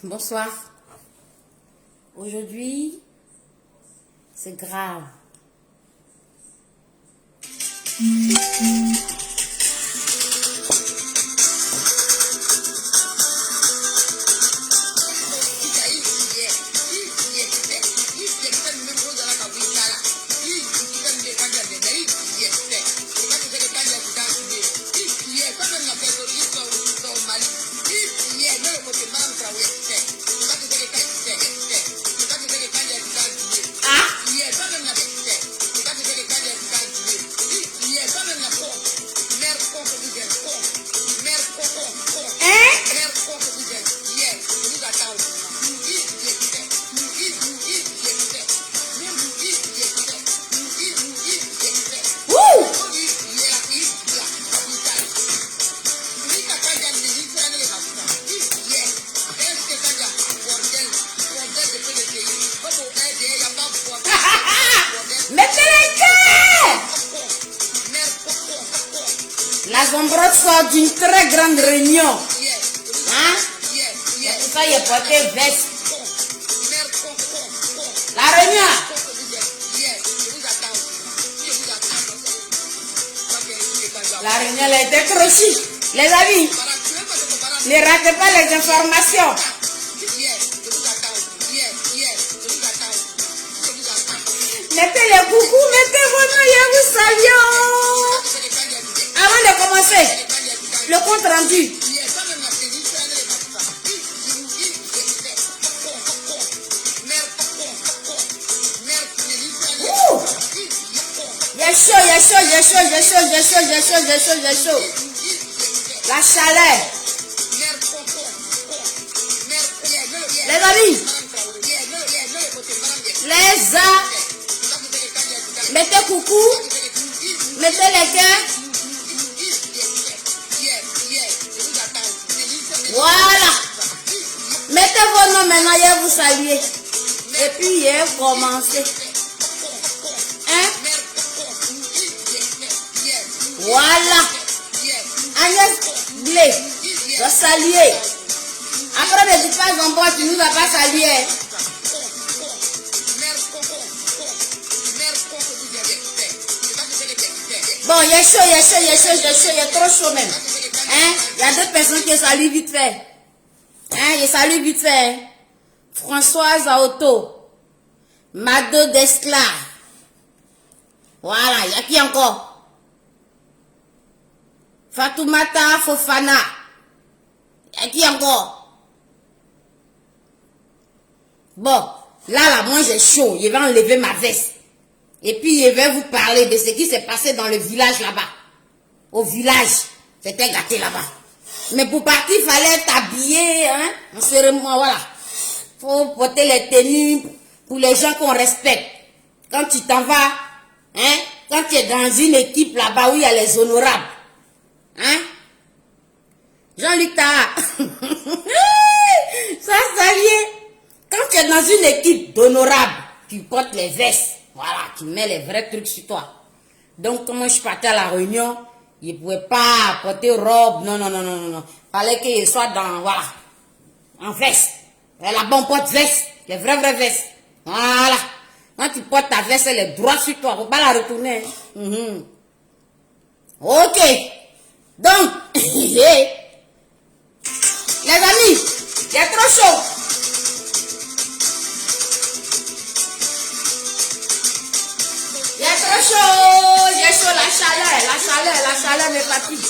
Bonsoir. Aujourd'hui, c'est grave. La Zombrotte sort d'une très grande réunion. Hein? C'est pour ça qu'il est porté veste. La réunion. La réunion a été crochue. Les amis, ne ratez pas les informations. Mettez les coucous, mettez vos noms et vous saluons. Avant de commencer, le compte rendu. Il y a chaud. La chaleur. Les amis, mettez coucou, mettez les cœurs. Voilà. Mettez vos noms maintenant, il va vous saluer. Et puis, il va commencer. Hein? Voilà. Agnès Blé, je vais saluer. Après, ne dis pas Zombrotte, tu ne nous as pas salué. Bon, il y a trop chaud même. Hein? Il y a deux personnes qui saluent vite fait. Hein? Je salue vite fait. Hein? Françoise Aoto. Mado Descla. Voilà, il y a qui encore? Fatoumata Fofana. Il y a qui encore? Bon, là, moi j'ai chaud. Je vais enlever ma veste. Et puis je vais vous parler de ce qui s'est passé dans le village là-bas. Au village. C'était gâté là-bas. Mais pour partir, il fallait t'habiller, hein, en cérémonie, voilà. Faut porter les tenues pour les gens qu'on respecte. Quand tu t'en vas, hein, quand tu es dans une équipe là-bas où il y a les honorables, hein, Jean-Luc Taha, ça vient. Quand tu es dans une équipe d'honorables, tu portes les vestes, voilà, tu mets les vrais trucs sur toi. Donc, comment je partais à la réunion, il ne pouvait pas porter robe, non. Fallait qu'il soit dans, voilà, en veste. Et là-bas, on porte veste, les vraies vestes. Voilà. Quand tu portes ta veste, elle est droite sur toi, il ne faut pas la retourner. Ok. Donc, les amis, il est trop chaud. Il est trop chaud, la chaleur me fatigue.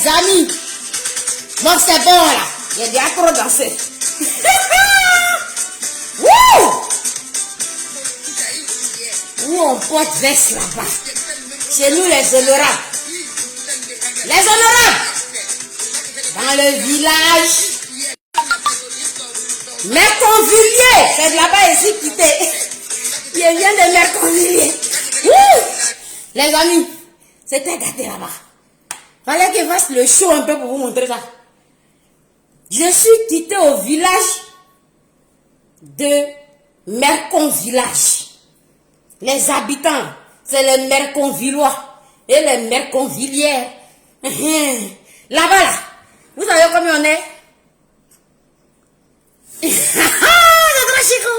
les amis. Donc c'est bon là. J'ai déjà trop dansé. Où on porte veste là-bas. Chez nous les honorables. Les honorables. Dans le village. Merconvilliers. C'est de là-bas ici quitté. Il vient de Merconvilliers. Les amis, c'était gâté là-bas. Fallait que je fasse le show un peu pour vous montrer ça. Je suis quitté au village de Merconvillage. Les habitants, c'est les Merconvillois et les Merconvillières. Là-bas, là, vous savez combien on est? C'est trop chico.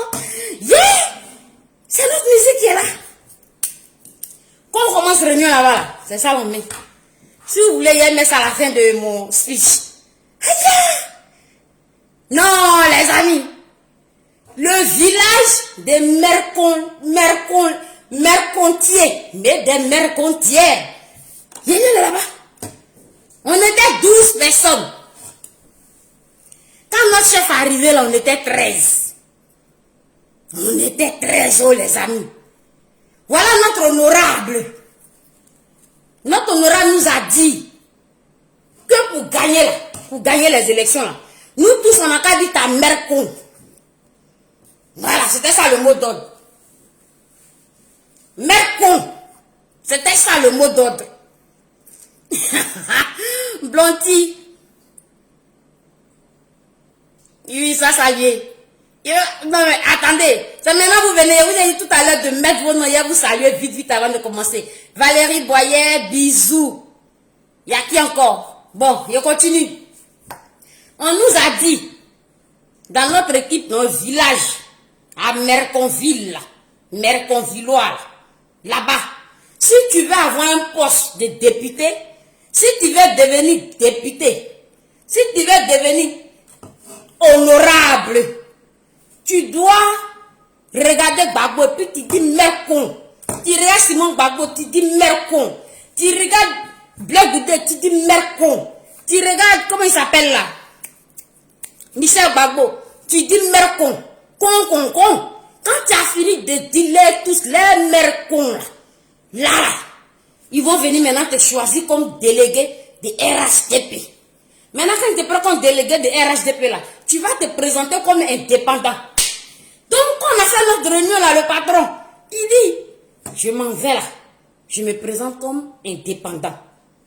Yeah! C'est notre musique qui est là. Quand on commence réunion là-bas, là, c'est ça on met. Si vous voulez, il met ça à la fin de mon speech. Non, les amis. Le village des mercontiers, mais des mercontières. Il est là-bas. On était 12 personnes. Quand notre chef arrivait là, on était 13. On était 13, oh les amis. Voilà notre honorable. Notre honorable nous a dit que pour gagner les élections là, nous tous on a qu'à dire ta mère con. Voilà, c'était ça le mot d'ordre. Mère con. C'était ça le mot d'ordre. Blondy. Oui, ça y est. Non mais attendez, c'est maintenant vous venez, vous avez dit tout à l'heure de mettre vos noms, vous saluer vite avant de commencer. Valérie Boyer, bisous. Il y a qui encore? Bon, je continue. On nous a dit, dans notre équipe, dans le village, à Merconville, Merconvillois, là-bas, si tu veux avoir un poste de député, si tu veux devenir député, si tu veux devenir honorable, tu dois regarder Gbagbo et puis tu dis mère con. Tu regardes Simon Gbagbo, tu dis mère con. Tu regardes Blaise Goudé, tu dis mère con. Tu regardes, comment il s'appelle là? Michel Gbagbo, tu dis mère con. Con. Quand tu as fini de dire tous les mères cons là, ils vont venir maintenant te choisir comme délégué de RHDP. Maintenant, quand ils te prennent comme délégué de RHDP là, tu vas te présenter comme indépendant. Donc, quand on a fait notre réunion là, le patron, il dit, je m'en vais là, je me présente comme indépendant.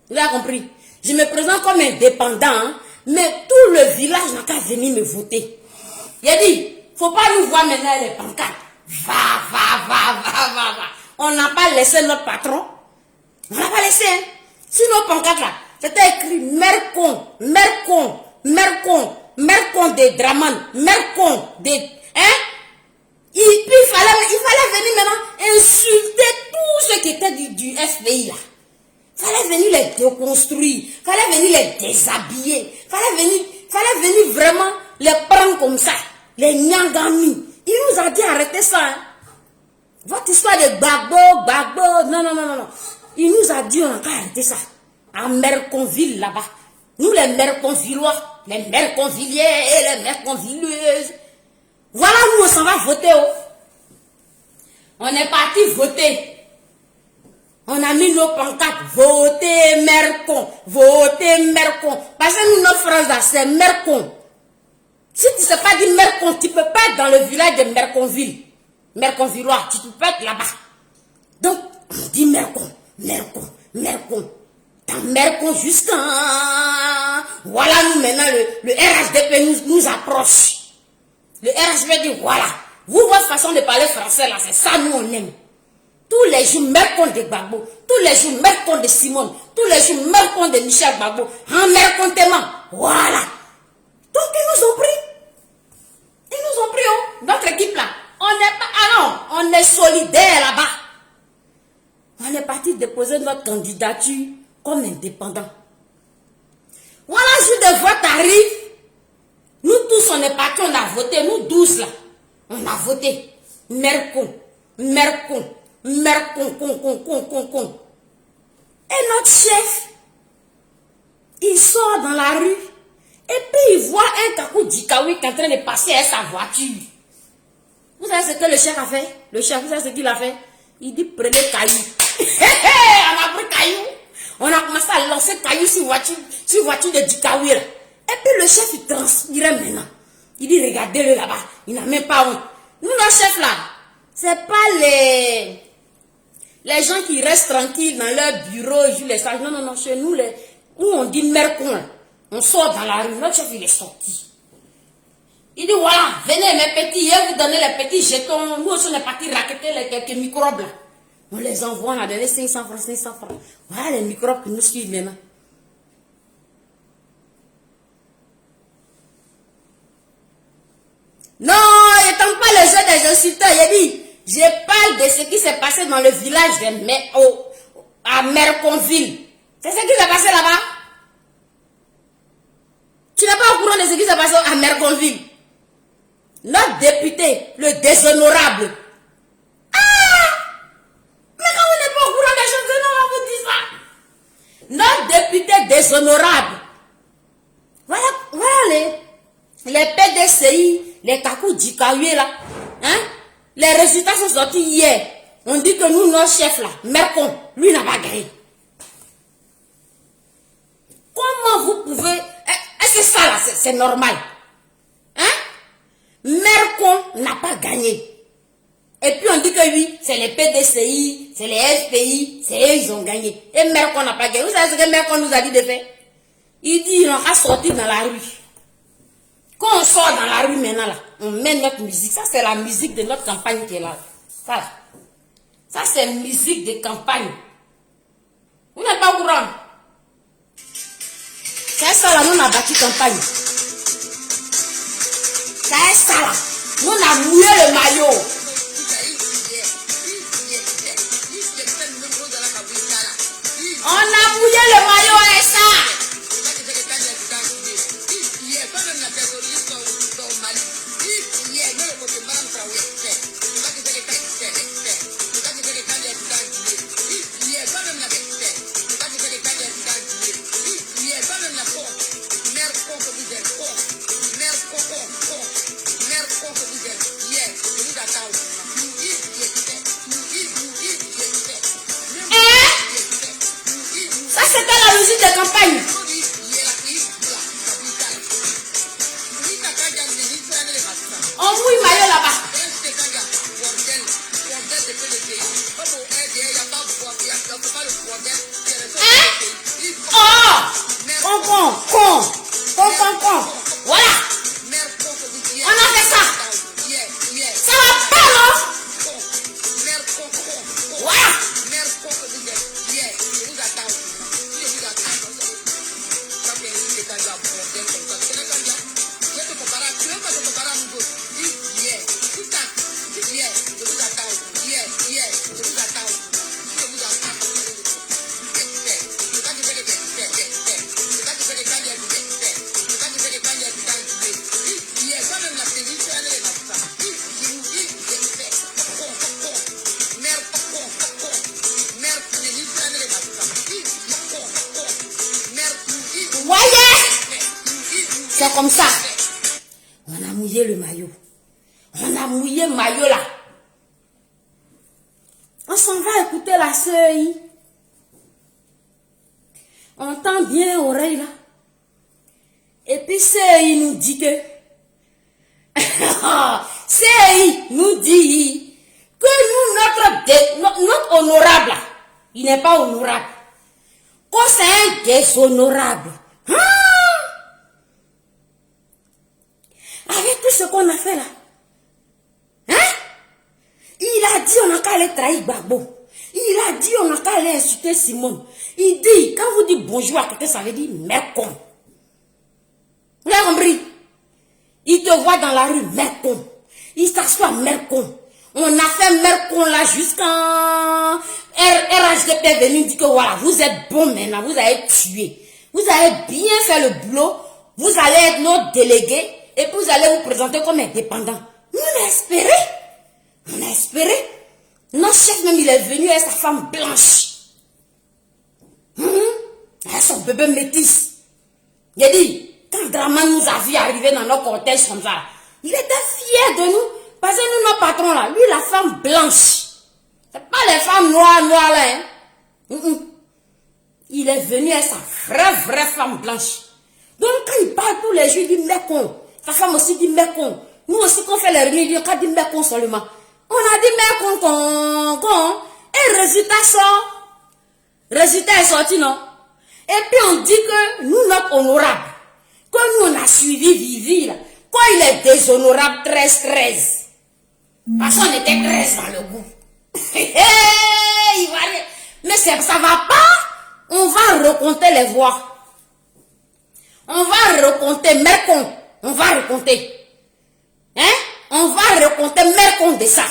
Vous avez compris? Je me présente comme indépendant, hein, mais tout le village n'a qu'à venir me voter. Il a dit, faut pas nous voir maintenant les pancartes. Va. On n'a pas laissé notre patron. On n'a pas laissé, hein. Sur nos pancartes là, c'était écrit mère con de Draman, mère con de... Hein? Il fallait venir maintenant insulter tous ceux qui étaient du FPI là. Il fallait venir les déconstruire, il fallait venir les déshabiller, il fallait venir vraiment les prendre comme ça, les nyangami. Il nous a dit arrêtez ça. Hein. Votre histoire de Gbagbo, non. Il nous a dit on a qu'à arrêter ça. À Merconville là-bas. Nous les Merconvillois, les Merconvilliers et les Merconvilleuses. Voilà, nous on s'en va voter. Oh. On est parti voter. On a mis nos pancartes. Votez Mercon. Parce que nous, notre phrase là, c'est Mercon. Si tu ne sais pas dire Mercon, tu ne peux pas être dans le village de Merconville. Merconvillois, tu peux pas être là-bas. Donc, on dit Mercon. Dans Mercon jusqu'à... Voilà, nous maintenant, le RHDP nous approche. Le RHDP dit, voilà, vous, votre façon de parler français, là, c'est ça, nous, on aime. Tous les jours, Mercon de Gbagbo. Tous les jours, Mercon de Simone. Tous les jours, Mercon de Michel Gbagbo. En Mercontement. Voilà. Donc, ils nous ont pris. Oh. Notre équipe, là. On est solidaires là-bas. On est parti déposer notre candidature comme indépendant. Voilà, jour de vote arrive. Nous tous, on est partis, on a voté. Nous 12 là. On a voté. Mercon. Et notre chef, Il sort dans la rue. Et puis il voit un Kakou Djikawi qui est en train de passer avec sa voiture. Vous savez ce que le chef a fait? Le chef, vous savez ce qu'il a fait? Il dit prenez caillou. On a pris caillou. On a commencé à lancer caillou sur voiture de Djikawi. Et puis le chef il transpirait maintenant. Il dit regardez-le là-bas. Il n'a même pas honte. Nous, nos chefs là, c'est pas les gens qui restent tranquilles dans leur bureau et jouent les sages. Non, non, non, chez nous, où on dit mercon, on sort dans la rue. Notre chef, il est sorti. Il dit voilà, venez mes petits, je vais vous donner les petits jetons. Nous aussi, on est partis raqueter les quelques microbes là. On les envoie, on a donné 500 francs, 500 francs. Voilà les microbes qui nous suivent maintenant. Non, je ne tente pas le jeu des insulteurs. Il dit, je parle de ce qui s'est passé dans le village à Merconville. C'est ce qui s'est passé là-bas? Tu n'es pas au courant de ce qui s'est passé à Merconville? Notre député, le déshonorable. Ah! Mais quand vous n'êtes pas au courant des choses, non, on vous dit ça. Notre député déshonorable. Voilà les PDCI, les Kakou Djikawi là. Hein? Les résultats sont sortis hier. On dit que nous, nos chefs là, Mercon, lui n'a pas gagné. Comment vous pouvez... Est-ce que ça là, c'est normal? Hein? Mercon n'a pas gagné. Et puis on dit que oui, c'est les PDCI, c'est les FPI, c'est eux, ils ont gagné. Et Mercon n'a pas gagné. Vous savez ce que Mercon nous a dit de faire? Il dit, il aura sorti dans la rue. Quand on sort dans la rue maintenant, là, on met notre musique. Ça, c'est la musique de notre campagne qui est là. Ça c'est musique de campagne. Vous n'êtes pas au courant? C'est ça là, nous on a battu campagne. C'est ça là. Nous on a mouillé le maillot. On a mouillé le maillot et ça. De campagne. On mouille maillot là-bas. Hein? Oh! Con. Voilà. On a fait ça. Ça va pas, non? Voilà. C'est comme ça. On a mouillé le maillot. On a mouillé le maillot là. On s'en va écouter la sœur. On entend bien l'oreille là. Et puis sœur nous dit que sœur nous dit que nous, notre honorable, il n'est pas honorable. Quand c'est un déshonorable. Avec tout ce qu'on a fait là. Hein? Il a dit on n'a qu'à aller trahir Gbagbo. Il a dit on n'a qu'à aller insulter Simone. Il dit, quand vous dites bonjour à quelqu'un, ça veut dire mercon. Vous avez compris? Il te voit dans la rue, mercon. Il s'assoit mercon. On a fait mercon là jusqu'en RHDP est venu dire que voilà, vous êtes bon maintenant, vous avez tué. Vous avez bien fait le boulot. Vous allez être notre délégué. Et puis vous allez vous présenter comme indépendant. Nous, on a espéré. On a espéré. Notre chef même, il est venu avec sa femme blanche. Avec son bébé métis. J'ai dit, quand Draman nous a vu arriver dans nos cortèges comme ça, il était fier de nous. Parce que nous, nos patrons là, lui, la femme blanche. C'est pas les femmes noires là. Hein. Il est venu avec sa vraie femme blanche. Donc quand il parle tous les jours, il dit Mekon. Sa femme aussi dit Mekon. Nous aussi, quand on fait les réunions, quand on dit Mekon seulement. On a dit Mekon, et résultat sort. Résultat est sorti, non? Et puis on dit que nous, notre honorable, que nous, on a suivi Vivi, là, quand il est déshonorable 13-13. Parce qu'on était 13 dans le goût. Mais ça va pas. On va recompter les voix. On va recompter Mercon. On va recompter. Hein? On va recompter Mercon de ça.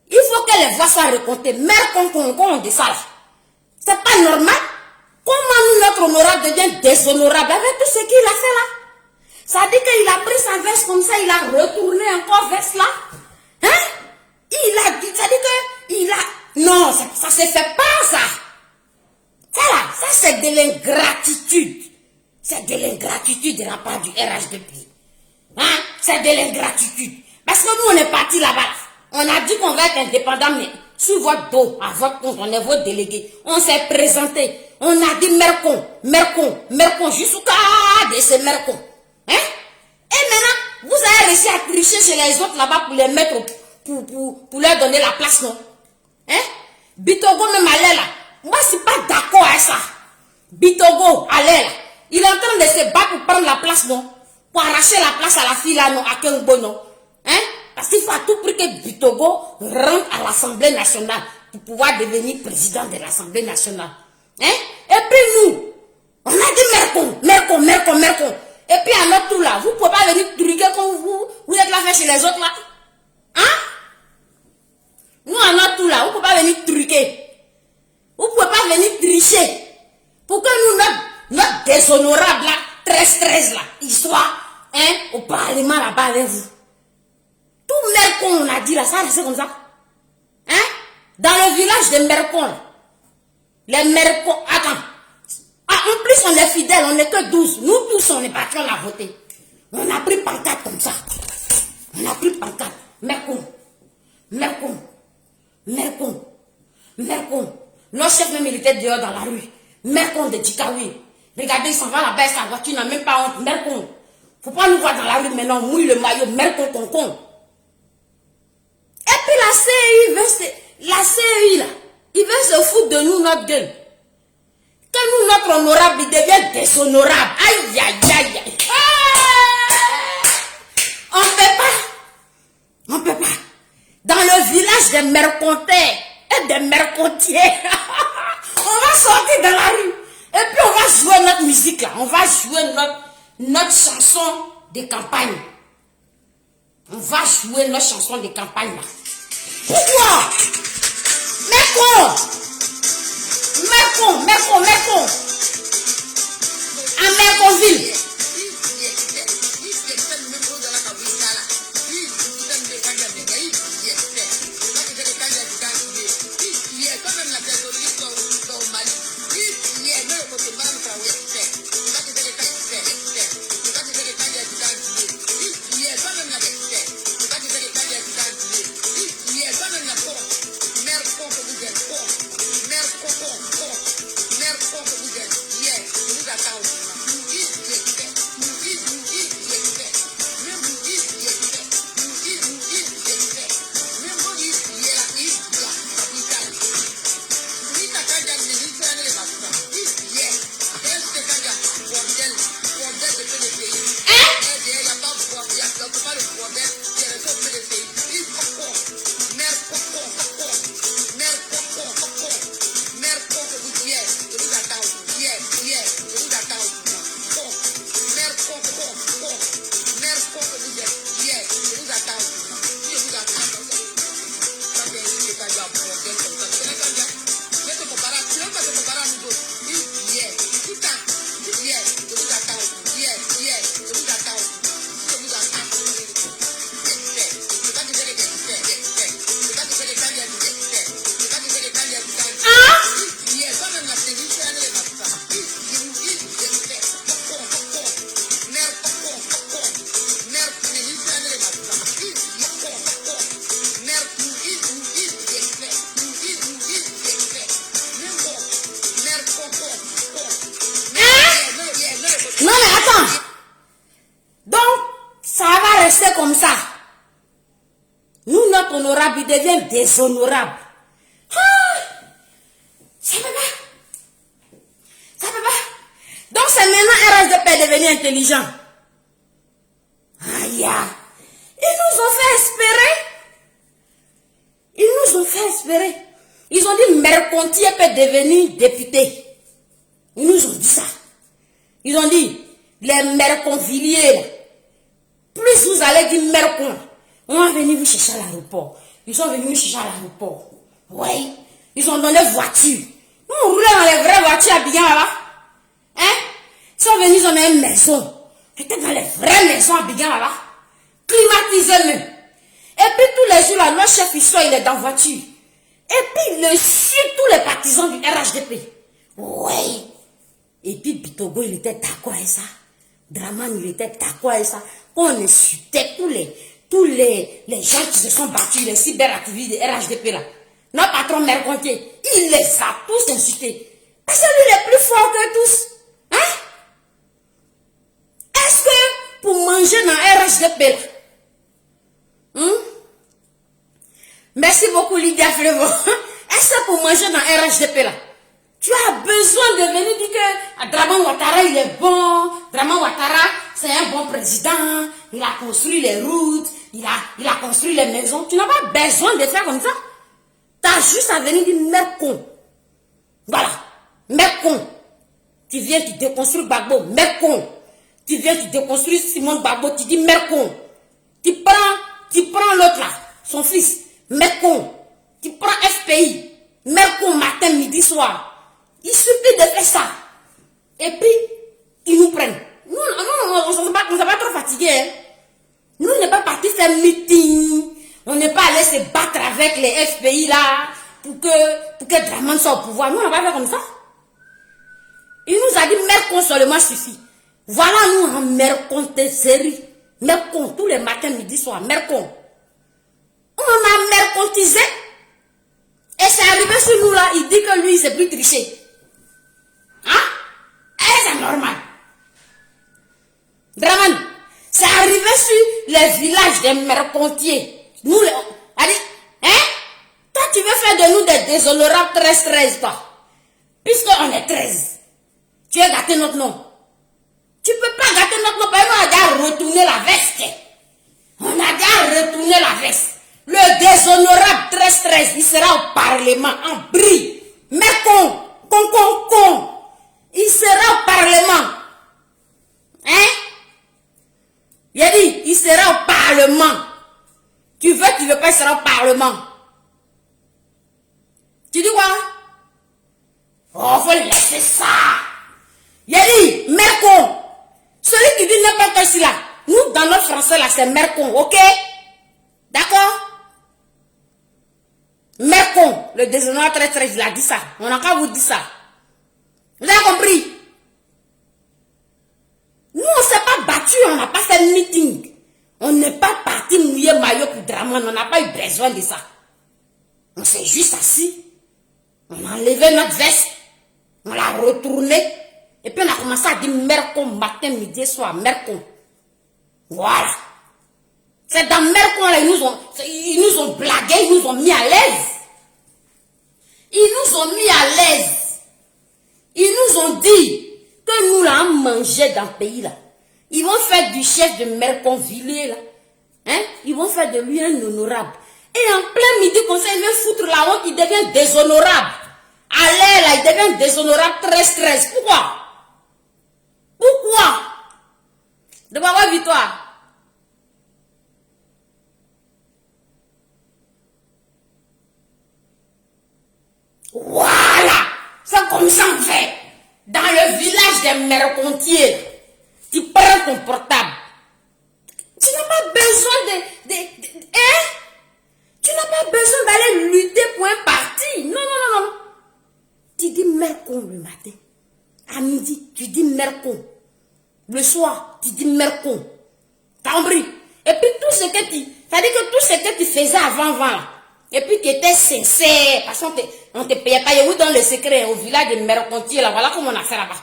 Il faut que les voix soient recomptées. Mercon de ça. C'est pas normal. Comment nous, notre honorable devient déshonorable avec tout ce qu'il a fait là? Ça dit qu'il a pris sa veste comme ça, il a retourné encore veste là. Hein? Il a dit, ça dit qu'il a... Non, ça se fait pas ça. Ça c'est de l'ingratitude. C'est de l'ingratitude de la part du RHDP. Hein? C'est de l'ingratitude. Parce que nous, on est parti là-bas. On a dit qu'on va être indépendant, mais sur votre dos, à votre compte, on est votre délégué. On s'est présenté. On a dit Mercon, jusqu'à de ces Mercon. Hein? Et maintenant, vous avez réussi à tricher chez les autres là-bas pour les mettre, pour leur donner la place, non? Hein? Bitogo même allait là. Moi, je ne suis pas d'accord avec ça. Bitogo allait là. Il est en train de se battre pour prendre la place, non? Pour arracher la place à la fille là, non? À Kengbo, non? Hein? Parce qu'il faut à tout prix que Bitogo rentre à l'Assemblée nationale pour pouvoir devenir président de l'Assemblée nationale. Hein? Et puis nous, on a dit Mercon. Et puis à notre tour là, vous ne pouvez pas venir truquer comme vous êtes là fait chez les autres là. Hein? Nous à notre tour là, vous ne pouvez pas venir truquer. Vous ne pouvez pas venir tricher. Pour que nous, notre déshonorable là, 13-13 là, il soit hein, au Parlement là-bas avec vous. Tout Mercon, on a dit là, ça reste comme ça. Hein? Dans le village de Mercon, les Mercon, attends. Ah, en plus, on est fidèles, on n'est que 12. Nous tous, on est partis, on a voté. On a pris pancarte comme ça. On a pris pancarte. Mercon. Nos chefs même, il était dehors dans la rue. Mercon de Djikawi. Regardez, il s'en va là-bas, sa voiture n'a même pas honte. Mercon. Faut pas nous voir dans la rue maintenant, on mouille le maillot. Mercon. Et puis la CEI là, il veut se foutre de nous, notre gueule. Que nous, notre honorable, il devient déshonorable. Aïe. On peut pas. Dans le village des mercontaires et des mercontiers, on va sortir dans la rue. Et puis on va jouer notre musique là. On va jouer notre chanson de campagne. On va jouer notre chanson de campagne là. Pourquoi? Mercon. À Merconville. être honorable, il devient déshonorable. Ah, ça peut pas. Ça peut pas. Donc c'est maintenant RHDP devenu intelligent. Aïe, ils nous ont fait espérer. Ils nous ont fait espérer. Ils ont dit Mercontier peut devenir député. Ils nous ont dit ça. Ils ont dit, les Merconvilliers, plus vous allez dire Mercon, on va venir vous chercher à l'aéroport. Ils sont venus nous chercher à l'aéroport. Oui. Ils ont donné voiture. Nous, on roulait dans les vraies voitures à Abidjan là-bas. Hein? Ils sont venus, ils ont mis une maison. Ils étaient dans les vraies maisons à Abidjan là-bas. Climatisé même. Et puis tous les jours là, notre chef il est dans la voiture. Et puis il suit tous les partisans du RHDP. Oui. Et puis Bitogo il était d'accord avec ça. Draman il était d'accord avec ça. On insultait tous les gens qui se sont battus, les cyberactivistes de RHDP là. Notre patron Mercontier, il les a tous insultés. Parce que lui il est plus fort que tous. Hein? Est-ce que pour manger dans RHDP là, merci beaucoup Lydia Flevo. Est-ce que pour manger dans RHDP là, tu as besoin de venir dire que Draman Ouattara il est bon, Draman Ouattara c'est un bon président, il a construit les routes, il a construit les maisons. Tu n'as pas besoin de faire comme ça. Tu as juste à venir dire merde con. Voilà, merde con. Tu viens, tu déconstruis Gbagbo, merde con. Tu viens, tu déconstruis Simone Gbagbo, tu dis merde con. Tu prends l'autre là, son fils, merde con. Tu prends FPI, merde con matin, midi, soir. Il suffit de faire ça. Et puis, ils nous prennent. Nous, on ne s'est pas trop fatigués. Hein. Nous, on n'est pas partis faire meeting. On n'est pas allé se battre avec les FPI là pour que Draman soit au pouvoir. Nous, on n'a pas fait comme ça. Il nous a dit, Mercon seulement suffit. Voilà nous en mercontiserie. Mercon, tous les matins, midi, soir. Mercon. On a mercontisé. Et c'est arrivé sur nous là, il dit que lui, il s'est plus triché. Hein? Et c'est normal. Draman, c'est arrivé sur les villages des mercontiers. Nous, allez, hein? Toi, tu veux faire de nous des déshonorables 13-13, toi. Puisqu'on est 13. Tu veux gâter notre nom. Tu peux pas gâter notre nom, parce qu'on a déjà retourné la veste. On a déjà retourné la veste. Le déshonorable 13-13, il sera au Parlement, en brie. Mais con. Il sera au Parlement. Hein? Il a dit, il sera au Parlement. Tu veux pas, il sera au Parlement. Tu dis quoi? Oh, faut laisser ça. Il a dit, Mercon. Celui qui dit n'importe quoi ici là. Nous, dans notre français là, c'est Mercon, ok? D'accord? Mercon, le déshonorable 13-13, il a dit ça. On n'a qu'à vous dire ça. Vous avez compris? Nous, on ne s'est pas battu, on n'a pas fait de meeting. On n'est pas parti mouiller maillot pour Draman, on n'a pas eu besoin de ça. On s'est juste assis. On a enlevé notre veste. On l'a retourné. Et puis on a commencé à dire Mercon matin, midi, soir. Mercon. Voilà. C'est dans Mercon là, ils nous ont blagué, ils nous ont mis à l'aise. Ils nous ont mis à l'aise. Ils nous ont dit que nous l'avons mangé dans le pays là. Ils vont faire du chef de Merconvilliers là. Hein? Ils vont faire de lui un honorable. Et en plein midi, comme ça, il vient foutre la honte, il devient déshonorable. Allez là, il devient déshonorable 13-13. Pourquoi? Pourquoi? De quoi victoire? Voilà! C'est comme ça on fait. Dans le village des Mercontiers, tu prends ton portable. Tu n'as pas besoin hein? Tu n'as pas besoin d'aller lutter pour un parti. Non. Tu dis Mercon le matin. À midi, tu dis Mercon. Le soir, tu dis Mercon. T'as compris? Et puis tout ce que tu... C'est-à-dire que tout ce que tu faisais avant, et puis tu étais sincère, parce qu'on te payait pas. Où dans le secret, au village de Mercontier, là, voilà comment on a fait là-bas.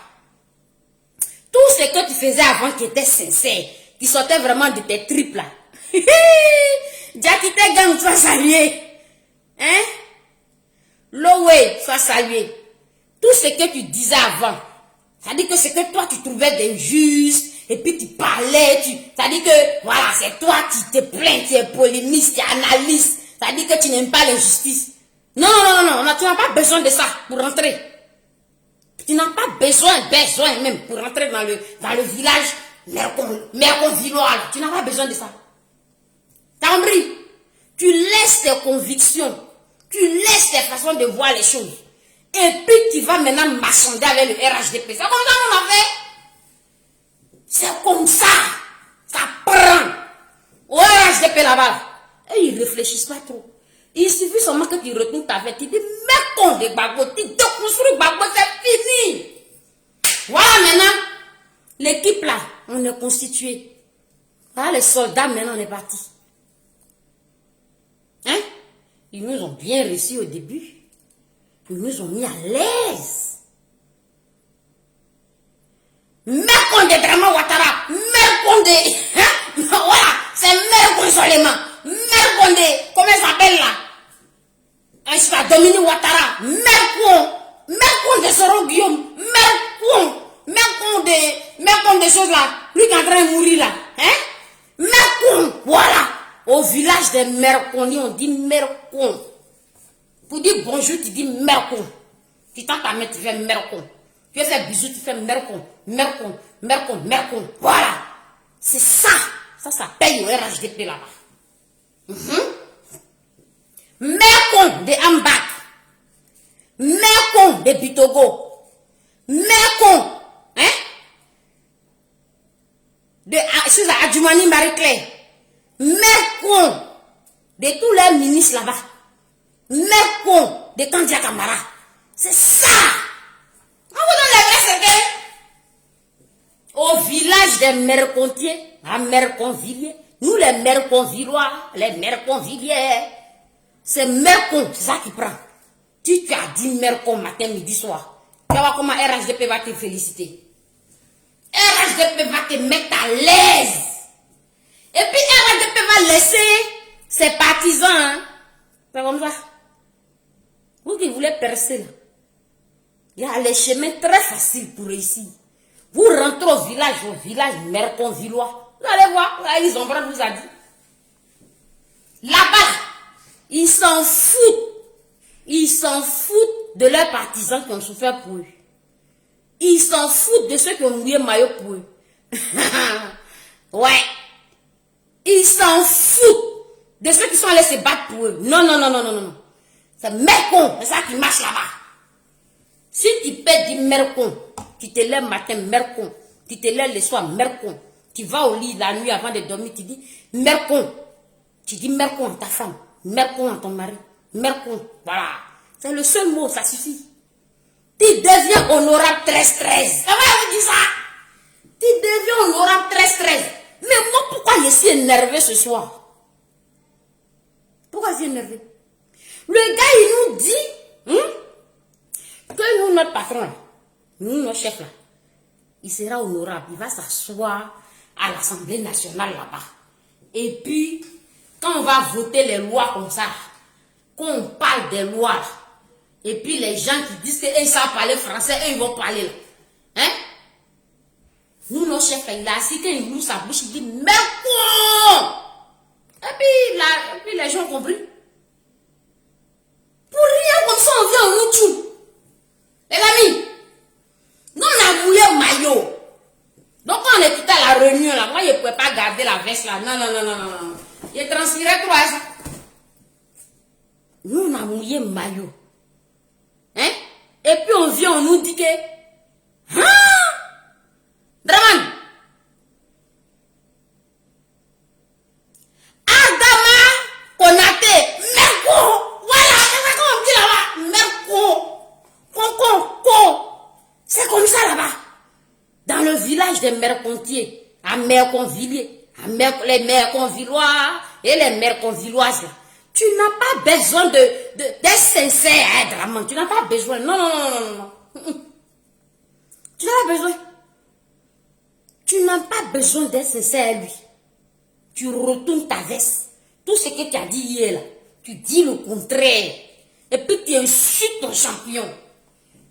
Tout ce que tu faisais avant qui était sincère, qui sortait vraiment de tes tripes là. Diakité Gang, sois salué. Hein? Lowe, sois salué. Tout ce que tu disais avant, ça dit que c'est que toi tu trouvais des justes, et puis tu parlais, ça dit que voilà, c'est toi qui te plains, tu es polémiste, tu es analyste, ça dit que tu n'aimes pas l'injustice. Non, tu n'as pas besoin de ça pour rentrer. Tu n'as pas besoin même pour rentrer dans le village merconvillois. Tu n'as pas besoin de ça. T'as compris? Tu laisses tes convictions, tu laisses tes façons de voir les choses. Et puis tu vas maintenant marchander avec le RHDP. C'est comme ça qu'on a fait. C'est comme ça. Ça prend. Au RHDP là-bas. Et ils ne réfléchissent pas trop. Il suffit seulement que tu retournes ta vête. Tu dis, mais con de Gbagbo, tu déconstruis Gbagbo, c'est fini. Voilà maintenant. L'équipe là, on est constitué. Voilà les soldats, maintenant on est parti. Hein? Ils nous ont bien réussi au début. Ils nous ont mis à l'aise. Merconde Draman Ouattara. Merconde. Hein? Voilà. C'est Merconde seulement. Merconde. Comment ça s'appelle là? C'est pas Dominique Ouattara. Merconde de Soro Guillaume. Merconde de choses là. Lui qui est en train de mourir là. Hein? Merconde. Voilà. Au village des Mercondes, on dit Merconde. Pour dire bonjour, tu dis Mercon. Tu tends ta main, tu fais Mercon. Tu fais bisous, tu fais Mercon. Voilà. C'est ça. Ça paye au RHDP là-bas. Mercon de Ambac. Mercon de Bitogo. Mercon. Hein? De Adjoumani Marie-Claire. Mercon de tous les ministres là-bas. Mercon de Kandia Kamara. C'est ça. On vous donne les vrais secrets. Au village des Mercontiers, à Merconvilliers, nous les Merconvillois, les Merconvilliers, c'est Mercon, c'est ça qui prend. Tu as dit Mercon matin, midi, soir. Tu vas voir comment RHDP va te féliciter. RHDP va te mettre à l'aise. Et puis RHDP va laisser ses partisans. Hein. C'est comme ça. Vous qui voulez percer là, il y a les chemins très faciles pour réussir. Vous rentrez au village merconvillois. Vous allez voir, là, ils ont vraiment vous a dit. Là-bas, ils s'en foutent. Ils s'en foutent de leurs partisans qui ont souffert pour eux. Ils s'en foutent de ceux qui ont mouillé maillot pour eux. Ouais. Ils s'en foutent de ceux qui sont allés se battre pour eux. Non. C'est Mercon, c'est ça qui marche là-bas. Si tu peux dire Mercon, tu te lèves matin, Mercon, tu te lèves le soir, Mercon, tu vas au lit la nuit avant de dormir, tu dis Mercon. Tu dis Mercon à ta femme, Mercon à ton mari, Mercon. Voilà. C'est le seul mot, ça suffit. Tu deviens honorable 13-13. Comment vous dit ça? Tu deviens honorable 13-13. Mais moi, pourquoi je suis énervé ce soir? Pourquoi je suis énervé? Le gars, il nous dit que nous, notre patron, nous, notre chef là, il sera honorable. Il va s'asseoir à l'Assemblée nationale là-bas. Et puis, quand on va voter les lois comme ça, quand on parle des lois, et puis les gens qui disent qu'ils savent parler français, eux, ils vont parler là. Hein? Nous, notre chef là, il a assis, quand il ouvre sa bouche, il dit Mercon! Et puis les gens ont compris. Pour rien comme ça, on vient en nous tout. Les amis, nous on a mouillé maillot. Donc quand on était à la réunion là, moi je ne pouvais pas garder la veste là. Non. Je transpirais trop à ça. Nous on a mouillé maillot. Hein? Et puis on vient, on nous dit que Draman, Adama Konaté, Mercon. Voilà, c'est ça qu'on dit là-bas. Mercon. C'est comme ça là-bas. Dans le village des Mercontiers, à Merconvilliers, les Merconvillois et les Merconvilloises là. Tu n'as pas besoin d'être sincère, hein, Draman. Tu n'as pas besoin. Non. Tu n'as pas besoin. Tu n'as pas besoin d'être sincère à lui. Tu retournes ta veste. Tout ce que tu as dit hier, là, tu dis le contraire. Et puis tu insultes ton champion.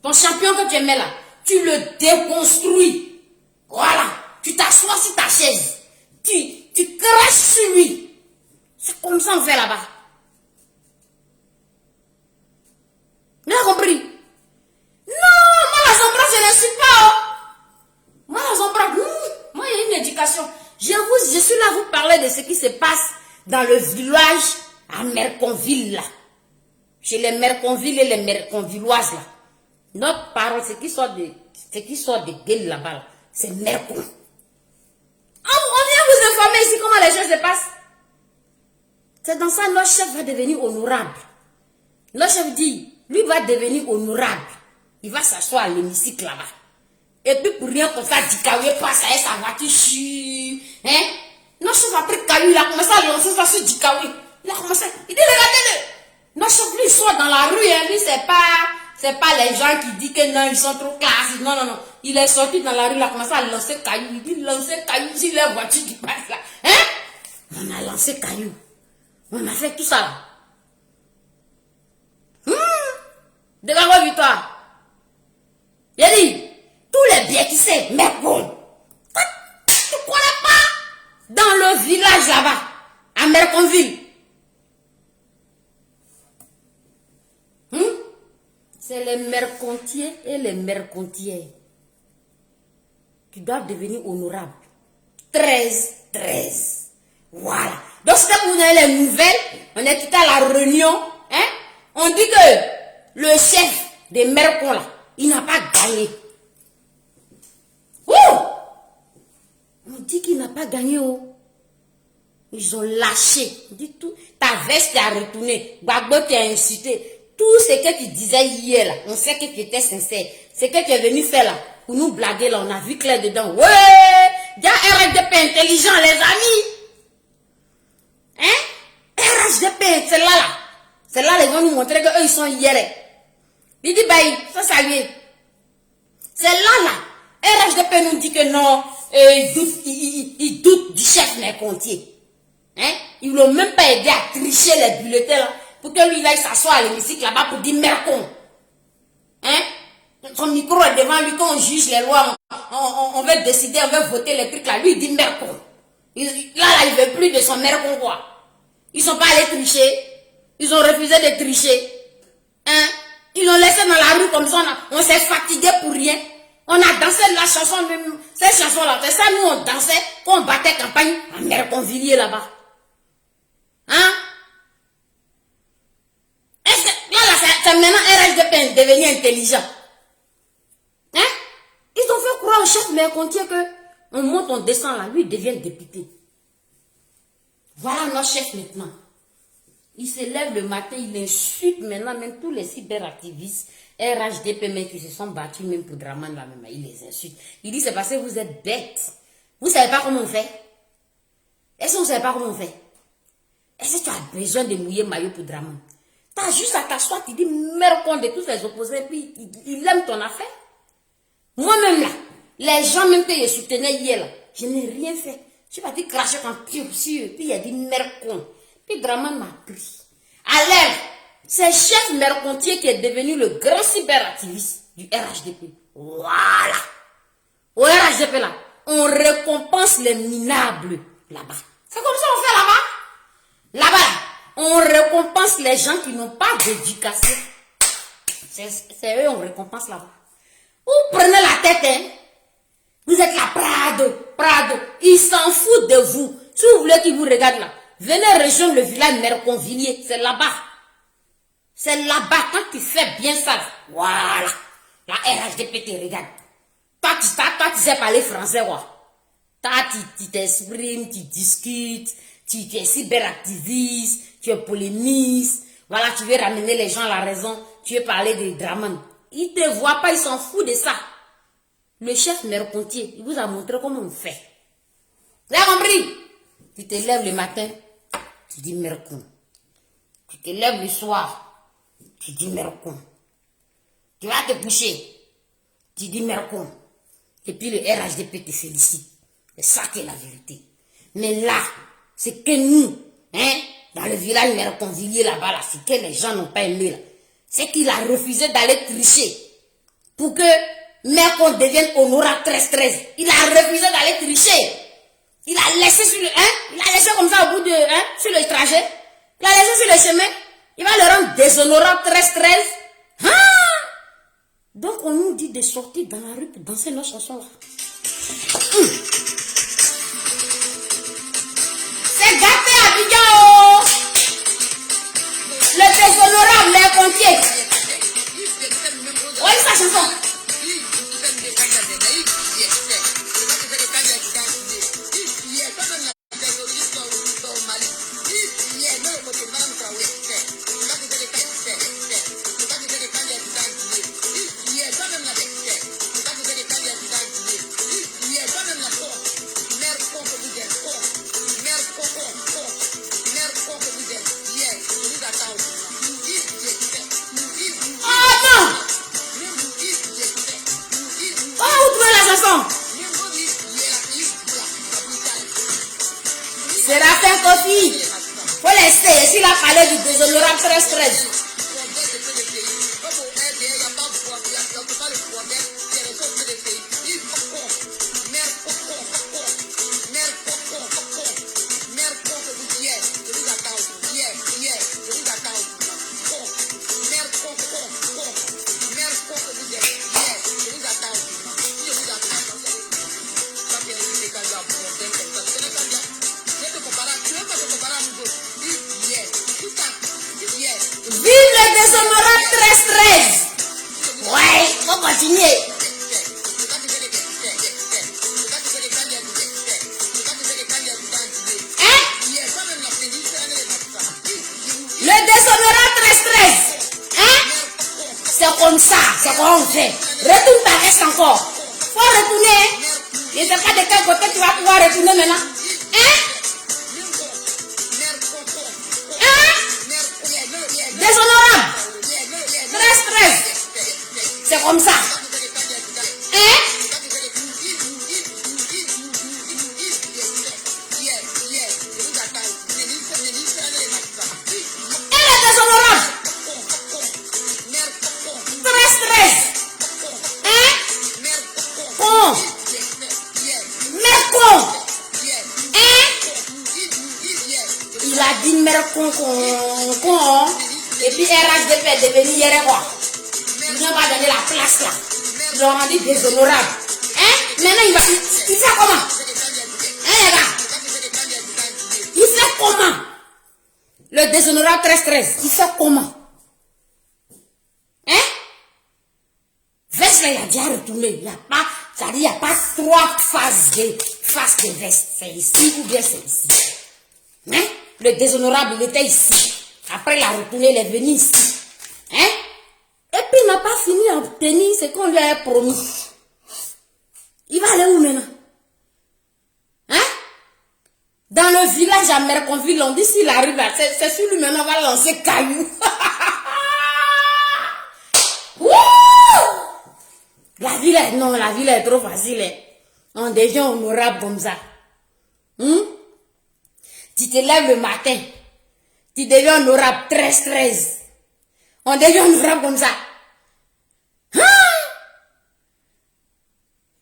Ton champion que tu aimais là, tu le déconstruis. Voilà. Tu t'assois sur ta chaise. Tu craches sur lui. C'est comme ça qu'on fait là-bas. Tu as compris? Non, moi la Zambra, je n'insulte pas. Oh. Moi la Zambra, moi il y a une éducation. Je suis là à vous parler de ce qui se passe dans le village à Merconville là. Chez les Merconville et les Merconvilloises là. Notre parole, ce qui sort de gueule là-bas, là, c'est Mercon. On vient vous informer ici comment les choses se passent. C'est dans ça que notre chef va devenir honorable. Notre chef dit, lui va devenir honorable. Il va s'asseoir à l'hémicycle là-bas. Et puis pour rien comme ça, Dikaoué passe avec sa voiture. Hein? Notre chef a pris Caillou, il a commencé à lancer ça sur Dikaoué. Il a commencé, il dit regardez-le. Notre chef lui sort dans la rue, hein. Lui c'est pas les gens qui disent que non, ils sont trop classiques. Non, non, non. Il est sorti dans la rue, il a commencé à lancer Caillou. Il dit lancer Caillou sur les voitures qui passent là. Hein? On a lancé Caillou. On a fait tout ça là. Devant vos victoires. J'ai dit, tous les biens qui c'est, mais bon. Tu connais pas? Dans le village là-bas, à Merconville. C'est les mercontiers et les mercontières qui doivent devenir honorables. 13. Voilà. Donc, c'était pour vous donner les nouvelles. On est tout à la réunion. Hein? On dit que le chef des mercons là, il n'a pas gagné. Oh! On dit qu'il n'a pas gagné. Oh. Ils ont lâché. On dit tout. Ta veste t'a retourné. Gbagbo t'a incité. Tout ce que tu disais hier là, on sait que tu étais sincère. Ce que tu es venu faire là, pour nous blaguer là, on a vu clair dedans. Ouais! Il y a RHDP intelligent, les amis. Hein? RHDP, c'est là là. C'est là, ils vont nous montrer qu'eux, ils sont hier. Il dit, bah, ça lui est. C'est là là. RHDP nous dit que non, il doute du chef Mercontier. Hein? Ils ne l'ont même pas aidé à tricher les bulletins là. Pour que lui, là, il s'assoit à l'hémicycle là-bas pour dire Mercon. Hein? Son micro est devant lui, quand on juge les lois, on veut décider, on veut voter les trucs là. Lui, il dit Mercon. Là, il ne veut plus de son Mercon, quoi. Ils ne sont pas allés tricher. Ils ont refusé de tricher. Hein? Ils l'ont laissé dans la rue comme ça. On s'est fatigué pour rien. On a dansé la chanson, cette chanson-là. C'est ça, nous, on dansait quand on battait campagne à Merconvilliers là-bas. Hein? C'est maintenant RHDP devenu intelligent. Hein? Ils ont fait croire au chef Mercontier que on monte, on descend là, lui il devient député. Voilà notre chef maintenant. Il se lève le matin, il insulte maintenant même tous les cyberactivistes, RHDP même qui se sont battus même pour Draman là même, il les insulte. Il dit c'est parce que vous êtes bêtes. Vous ne savez pas comment on fait? Est-ce que vous ne savez pas comment on fait? Est-ce que tu as besoin de mouiller maillot pour Draman? Tu as juste à t'asseoir, tu dis merde compte de tous les opposés, puis il aime ton affaire. Moi-même là, les gens même que je soutenais hier là, je n'ai rien fait. Je suis parti cracher quand puis il a dit merde con. Puis Draman m'a pris. Alors, c'est chef Mercontier qui est devenu le grand cyberactiviste du RHDP. Voilà. Au RHDP là, on récompense les minables là-bas. C'est comme ça qu'on fait là-bas. Là-bas, on récompense les gens qui n'ont pas d'éducation. C'est eux on récompense là-bas. Vous prenez la tête, hein. Vous êtes là, Prado. Ils s'en foutent de vous. Si vous voulez qu'ils vous regardent là, venez rejoindre le village Merconvilliers. C'est là-bas. C'est là-bas. Quand tu fais bien ça, voilà. La RHDP te regarde. Toi, tu sais parler français, quoi. Toi, tu t'exprimes, tu discutes, tu es cyberactiviste, tu es polémiste. Voilà, tu veux ramener les gens à la raison. Tu veux parler de Draman. Ils ne te voient pas, ils s'en foutent de ça. Le chef Mercontier, il vous a montré comment on fait. Vous avez compris? Tu te lèves le matin, tu dis Mercon. Tu te lèves le soir, tu dis Mercon. Tu vas te coucher, tu dis Mercon. Et puis le RHDP te félicite. C'est ça qui est la vérité. Mais là, c'est que nous, hein, dans le village Merconvilliers là-bas, là, ce que les gens n'ont pas aimé, là, c'est qu'il a refusé d'aller tricher pour que Mercon devienne honorable 13-13. Il a refusé d'aller tricher. Il a laissé sur le, il a laissé comme ça au bout de, sur le trajet. Il a laissé sur le chemin. Il va le rendre déshonorable 13-13. Donc on nous dit de sortir dans la rue pour danser nos chansons là. C'est gâté Abidjan. Le déshonorable, les pompiers. Oui, sa chanson. Séraphin Kofi, faut laisser, s'il a parlé du déshonorable 13-13. Ouais, faut continuer. Le déshonorable 13-13. C'est comme ça, c'est comme on fait. Retourne ta veste encore. Faut retourner. Je ne sais pas de quel côté tu vas pouvoir retourner maintenant. Déshonorable. 13-13. C'est comme ça. Elle est déshonorable. 13-13. Con. Mercon. Il a dit Mercon con. Et puis RHDP est devenu Yerewa. Il n'a pas donné la place là. Il leur a dit déshonorable. Maintenant il fait comment? Les gars? Il fait comment? Le déshonorable 13-13. Il fait comment? Veste là, il a déjà retourné. Il n'y a pas, ça dit, il n'y a pas 3 phases de veste. C'est ici ou bien c'est ici. Le déshonorable, il était ici. Après, il a retourné, il est venu ici. Et puis, il n'a pas fini à obtenir ce qu'on lui a promis. Il va aller où maintenant? Dans le village à Merconville, on dit s'il arrive là, c'est sur lui maintenant, on va lancer caillou. La ville est trop facile. On devient honorable comme ça. Tu te lèves le matin. Tu deviens honorable 13-13. On devient honorable comme ça.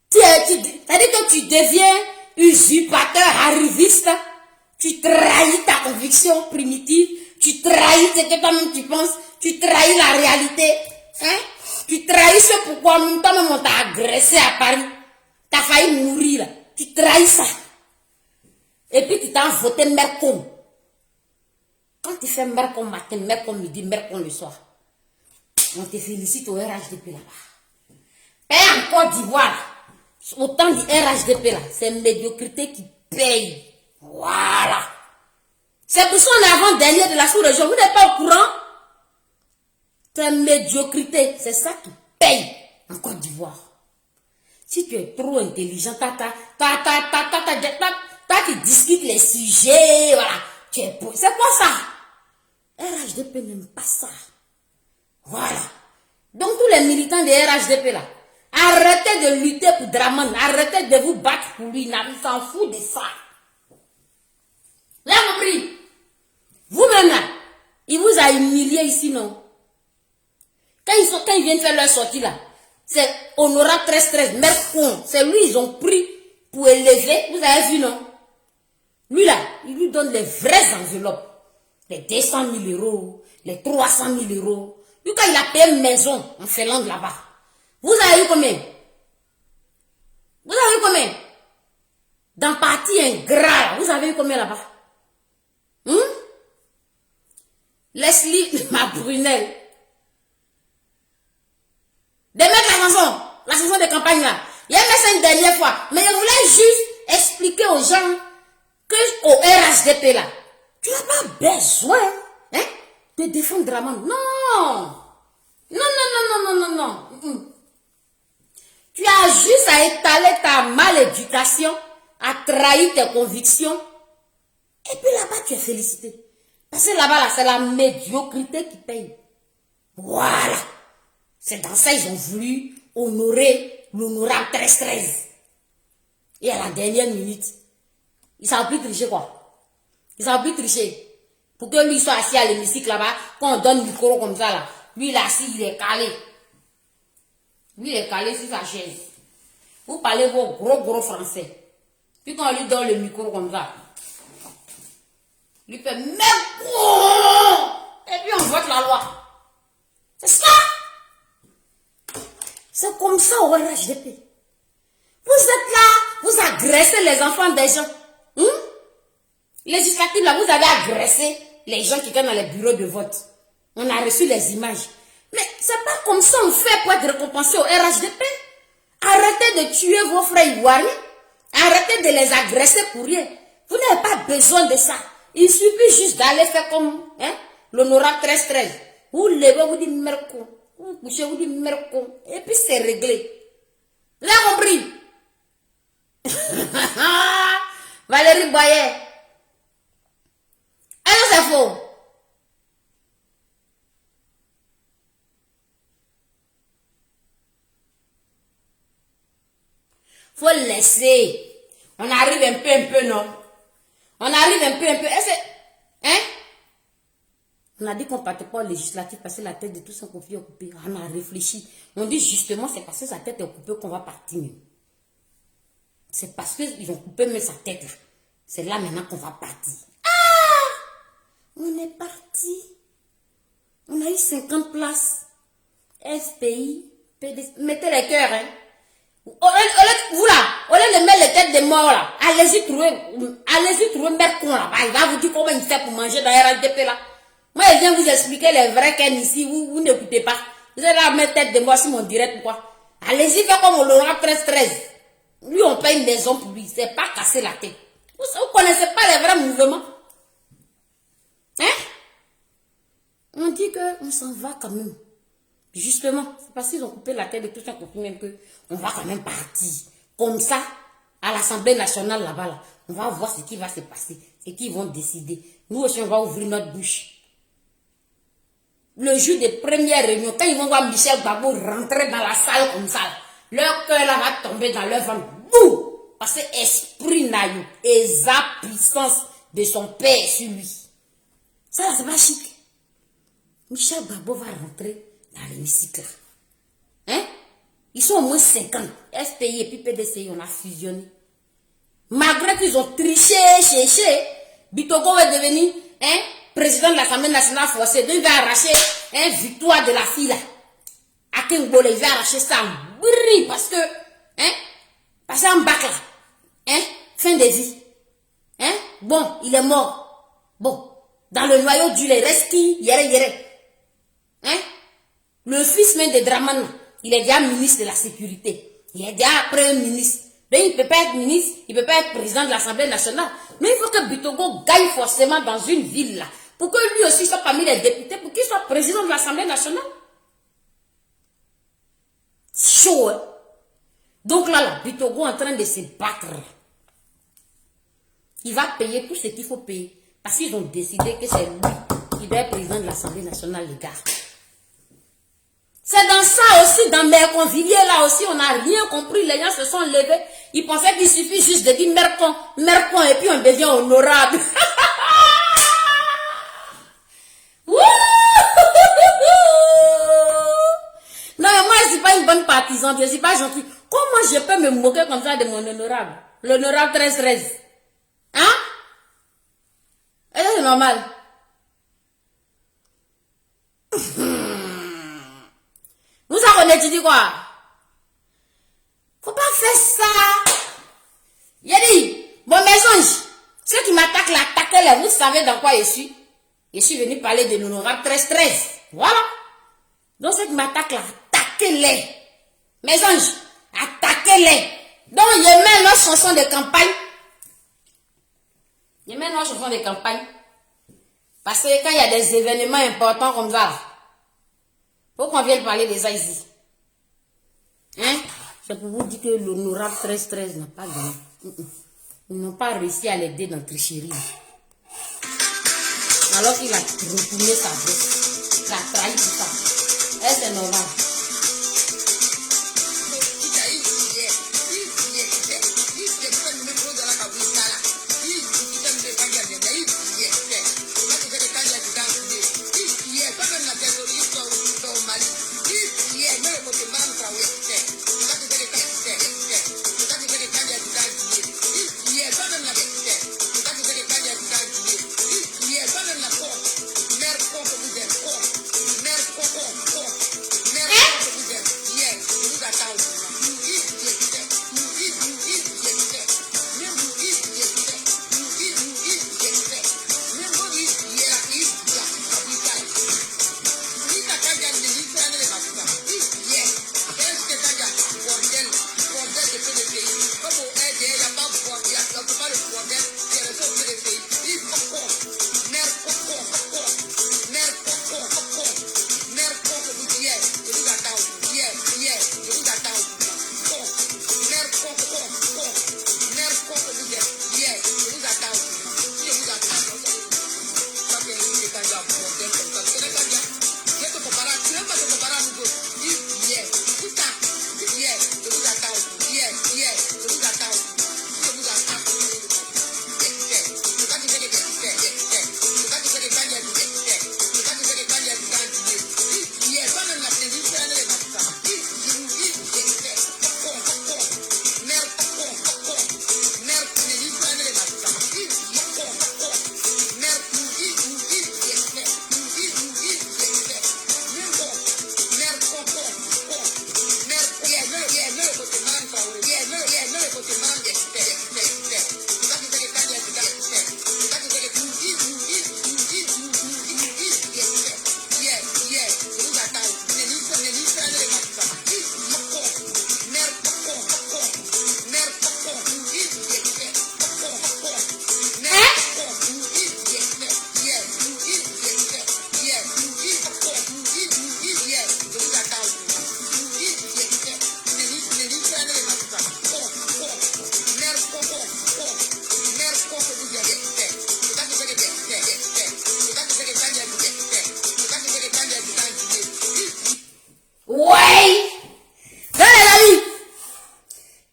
C'est-à-dire que tu deviens usurpateur, arriviste. Tu trahis ta conviction primitive. Tu trahis ce que toi-même tu penses. Tu trahis la réalité. Tu trahis ce pourquoi toi-même on t'a agressé à Paris. Tu as failli mourir là. Tu trahis ça. Et puis tu t'as voté Mercon. Quand tu fais Mercon matin, Mercon midi, Mercon le soir, on te félicite au RHDP là-bas. Et en Côte d'Ivoire, autant du RHDP là, c'est médiocrité qui paye. Voilà. C'est pour ça qu'on est avant-dernier de la sous-région. Vous n'êtes pas au courant? C'est médiocrité. C'est ça qui paye en Côte d'Ivoire. Si tu es trop intelligent, tu discutes les sujets, voilà. C'est quoi ça? RHDP n'aime pas ça. Voilà. Donc tous les militants de RHDP là, arrêtez de lutter pour Draman, arrêtez de vous battre pour lui, il s'en fout de ça. Là, compris? Vous-même là, il vous a humilié ici, non? Quand ils viennent faire leur sortie là, c'est Honora 13-13, mère con. C'est lui, ils ont pris pour élever. Vous avez vu, non? Lui là, il lui donne les vraies enveloppes. Les 200 000 euros, les 300 000 euros. Lui, quand il a payé une maison en Finlande là-bas, vous avez eu combien? Vous avez eu combien? Dans partie ingrat, vous avez eu combien là-bas? Leslie, ma brunelle. De mettre la chanson de campagne là. Il y a mis ça une dernière fois. Mais je voulais juste expliquer aux gens que au RHDP là, tu n'as pas besoin de défendre Draman. Non. Non. Tu as juste à étaler ta maléducation, à trahir tes convictions. Et puis là-bas, tu es félicité. Parce que là-bas, là, c'est la médiocrité qui paye. Voilà. C'est dans ça qu'ils ont voulu honorer l'honorable 13-13. Et à la dernière minute, ils savent plus tricher quoi. Ils savent plus tricher. Pour que lui soit assis à l'hémicycle là-bas, quand on donne le micro comme ça là, lui il est assis, il est calé. Lui il est calé sur sa chaise. Vous parlez vos gros français. Puis quand on lui donne le micro comme ça, lui fait même et puis on vote la loi. C'est ça. C'est comme ça au RHDP. Vous êtes là, vous agressez les enfants des gens. Législative, là, vous avez agressé les gens qui viennent dans les bureaux de vote. On a reçu les images. Mais c'est pas comme ça on fait pour être récompensé au RHDP. Arrêtez de tuer vos frères ivoiriens. Arrêtez de les agresser pour rien. Vous n'avez pas besoin de ça. Il suffit juste d'aller faire comme l'honorable 13-13. Vous levez, vous dites merco. Vous couchez, vous dites merco. Et puis c'est réglé. Vous avez compris? Valérie Boyer. Alors c'est faux. Faut laisser. On arrive un peu, non? On arrive un peu. On a dit qu'on ne partait pas au législatif parce que la tête de tous son conflit est occupée. On a réfléchi. On dit justement, c'est parce que sa tête est occupée qu'on va partir. C'est parce qu'ils ont coupé même sa tête. C'est là maintenant qu'on va partir. On est parti. On a eu 50 places. FPI, PDC. Mettez les cœurs, vous là, au lieu de mettre les têtes des morts là, allez-y trouver mec con là-bas. Il va vous dire comment il fait pour manger dans la RDP là. Moi, je viens vous expliquer les vrais qu'elle ici, vous n'écoutez pas. Vous allez la mettre tête de mort sur mon direct, pourquoi? Allez-y faire comme on l'aura 13-13. Lui, on paye une maison pour lui. C'est pas casser la tête. Vous connaissez pas les vrais mouvements? On dit qu'on s'en va quand même. Justement, c'est parce qu'ils ont coupé la tête de tout ça qu'on même que on va quand même partir. Comme ça, à l'Assemblée nationale là-bas, là, on va voir ce qui va se passer, ce qu'ils vont décider. Nous aussi, on va ouvrir notre bouche. Le jour des premières réunions, quand ils vont voir Michel Gbagbo rentrer dans la salle comme ça, leur cœur là va tomber dans leur ventre. Bouh! Parce que esprit naïf et sa puissance de son père sur lui. Ça, c'est pas chic. Michel Gbagbo va rentrer dans l'hémicycle. Ils sont au moins 50. SPI et puis PDCI, on a fusionné. Malgré qu'ils ont triché, cherché, Bitogo va devenir président de l'Assemblée nationale forcée. Donc il va arracher victoire de la fille là. Akengbole, il va arracher ça en brille parce que, passer en bac là. Fin de vie. Bon, il est mort. Bon, dans le noyau du lait, reste qui? Yere. Le fils même de Draman, il est déjà ministre de la sécurité. Il est déjà premier ministre. Donc il ne peut pas être ministre, il ne peut pas être président de l'Assemblée nationale. Mais il faut que Bitogo gagne forcément dans une ville là. Pour que lui aussi soit parmi les députés, pour qu'il soit président de l'Assemblée nationale. Chaud, hein? Donc là, Bitogo est en train de se battre. Il va payer tout ce qu'il faut payer. Parce qu'ils ont décidé que c'est lui qui doit être président de l'Assemblée nationale, les gars. C'est dans ça aussi, dans Merconvilliers, là aussi, on n'a rien compris. Les gens se sont levés. Ils pensaient qu'il suffit juste de dire Mercon, et puis on devient honorable. bonne partisane, je ne suis pas gentille. Comment je peux me moquer comme ça de mon honorable? L'honorable 13-13. Hein? Et là, c'est normal. Vous savez, tu dis quoi? Faut pas faire ça. Il a dit, bon mensonge, ceux qui m'attaquent là, attaquez-les. Vous savez dans quoi je suis? Je suis venu parler de l'honorable 13-13. Voilà. Donc ceux qui m'attaquent là, attaquez-les. Mensonge, attaquez-les. Donc je mets leur chanson de campagne. Je mets leur chanson de campagne. Parce que quand il y a des événements importants comme ça, faut qu'on vienne parler de ça ici. Hein? C'est pour vous dire que l'honorable 13-13 n'a pas gagné. Ils n'ont pas réussi à l'aider dans la tricherie. Alors qu'il a retourné sa veste. Il a trahi tout ça. Et c'est normal.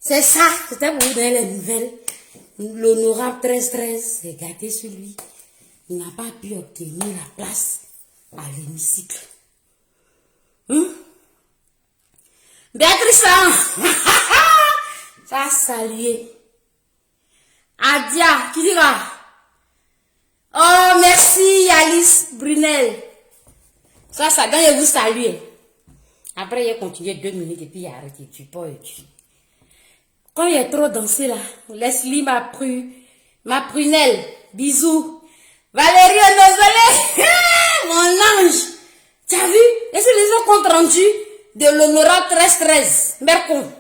C'est ça, c'était pour vous donner les nouvelles. L'honorable 13-13 s'est gâté sur lui. Il n'a pas pu obtenir la place à l'hémicycle. Béatrice, ça a salué. Adia, qui dira? Oh, merci Alice Brunel. Ça gagne vous saluer. Après, il a continué 2 minutes et puis il a arrêté. Tu peux. Quand il a trop dansé là, Leslie ma prunelle, bisous. Valérie Nozolé, mon ange. Tu as vu? Et c'est les autres comptes rendus de l'honorable 13-13, Mercon,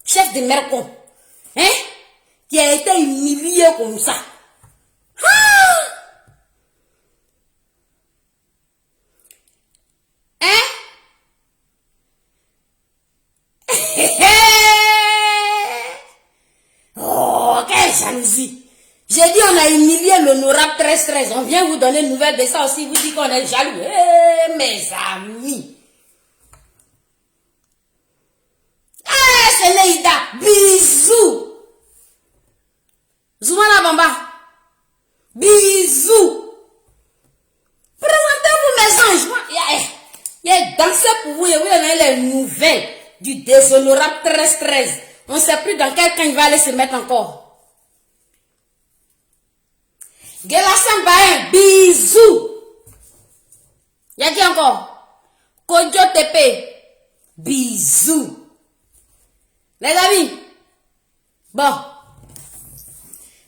chef de Mercon, hein? Qui a été humilié comme ça. Hein? Oh, quelle jalousie. J'ai dit on a humilié l'honorable 13-13. On vient vous donner une nouvelle de ça aussi. Vous dites qu'on est jaloux. Eh, mes amis. Eh, c'est Neida. Bisous. Zoumana Bamba. Bisous. Présentez-vous mes anges. Il y a dansé pour vous et vous donnez les nouvelles du déshonorable 13-13. On ne sait plus dans quel camp il va aller se mettre encore. Guélassin Bain, bisous. Y a qui encore? Kodjo TP, bisous. Les amis, bon.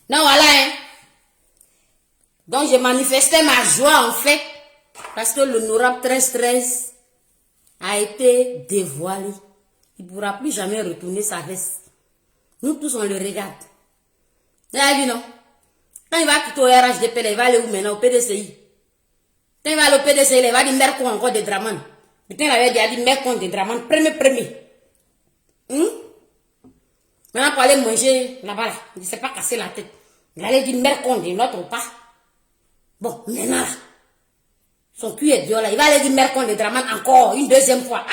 Non, voilà, hein. Donc, j'ai manifesté ma joie, en fait, parce que l'honorable 13-13 a été dévoilé. Il ne pourra plus jamais retourner sa veste. Nous tous, on le regarde. Vous avez vu, non? Quand il va quitter au RHDP, il va aller où maintenant? Au PDCI. Quand il va aller au PDCI, il va dire Mercon encore de Draman. Putain, il avait déjà dit Mercon de Draman. Premier. Maintenant, pour aller manger là-bas, il ne s'est pas cassé la tête. Il allait dire Mercon de notre pas. Bon, maintenant, là, son cul est violet. Il va aller dire Mercon de Draman encore une deuxième fois.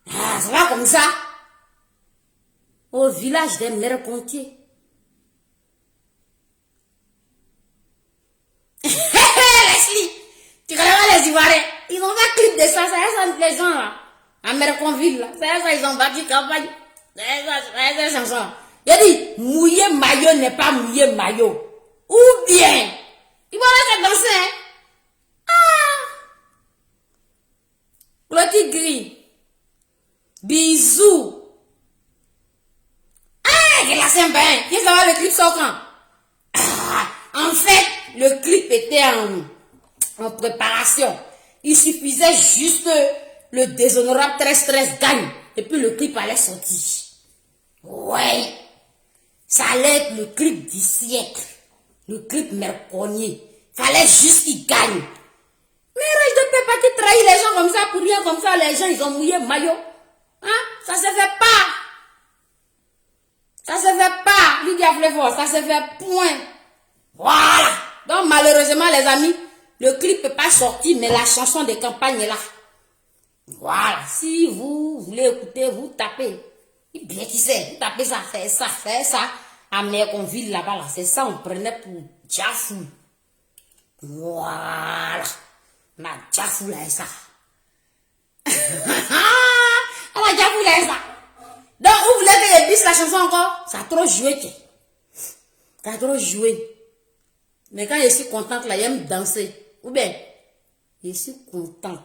Ah, ça va comme ça. Au village des Mercontiers. Leslie, tu connais pas les Ivoiriens? Ils ont fait clip de ça, les gens là. À Merconville, là. C'est ça, ils ont battu campagne. C'est ça. Il dit, mouiller maillot n'est pas mouiller maillot. Ou bien, ils vont laisser danser, hein. Clotilde Gris. Bisous. Il a Saint-Bain. Qui ça va le clip sort quand? En fait, le clip était en préparation. Il suffisait juste le déshonorable 13-13 gagne. Et puis le clip allait sortir. Ouais. Ça allait être le clip du siècle. Le clip Merconnier. Fallait juste qu'il gagne. Mais Rage de Pépa qui trahit les gens comme ça, pour rien comme ça, les gens ils ont mouillé maillot. Hein? Ça se fait pas. Ça se fait pas. Lydia Flavor, ça se fait point. Voilà. Donc malheureusement les amis, le clip peut pas sortir, mais la chanson de campagne est là. Voilà. Si vous voulez écouter, vous tapez. Bien qui sait, vous tapez ça, fait ça. À Merconville là-bas, là. C'est ça, on prenait pour Djafou. Voilà. Ma Djafou là, ça. Ma Djafou là, ça. Donc, vous voulez que je dise la chanson encore? Ça a trop joué, tu. Ça a trop joué. Mais quand je suis contente, là, j'aime danser. Ou bien, je suis contente.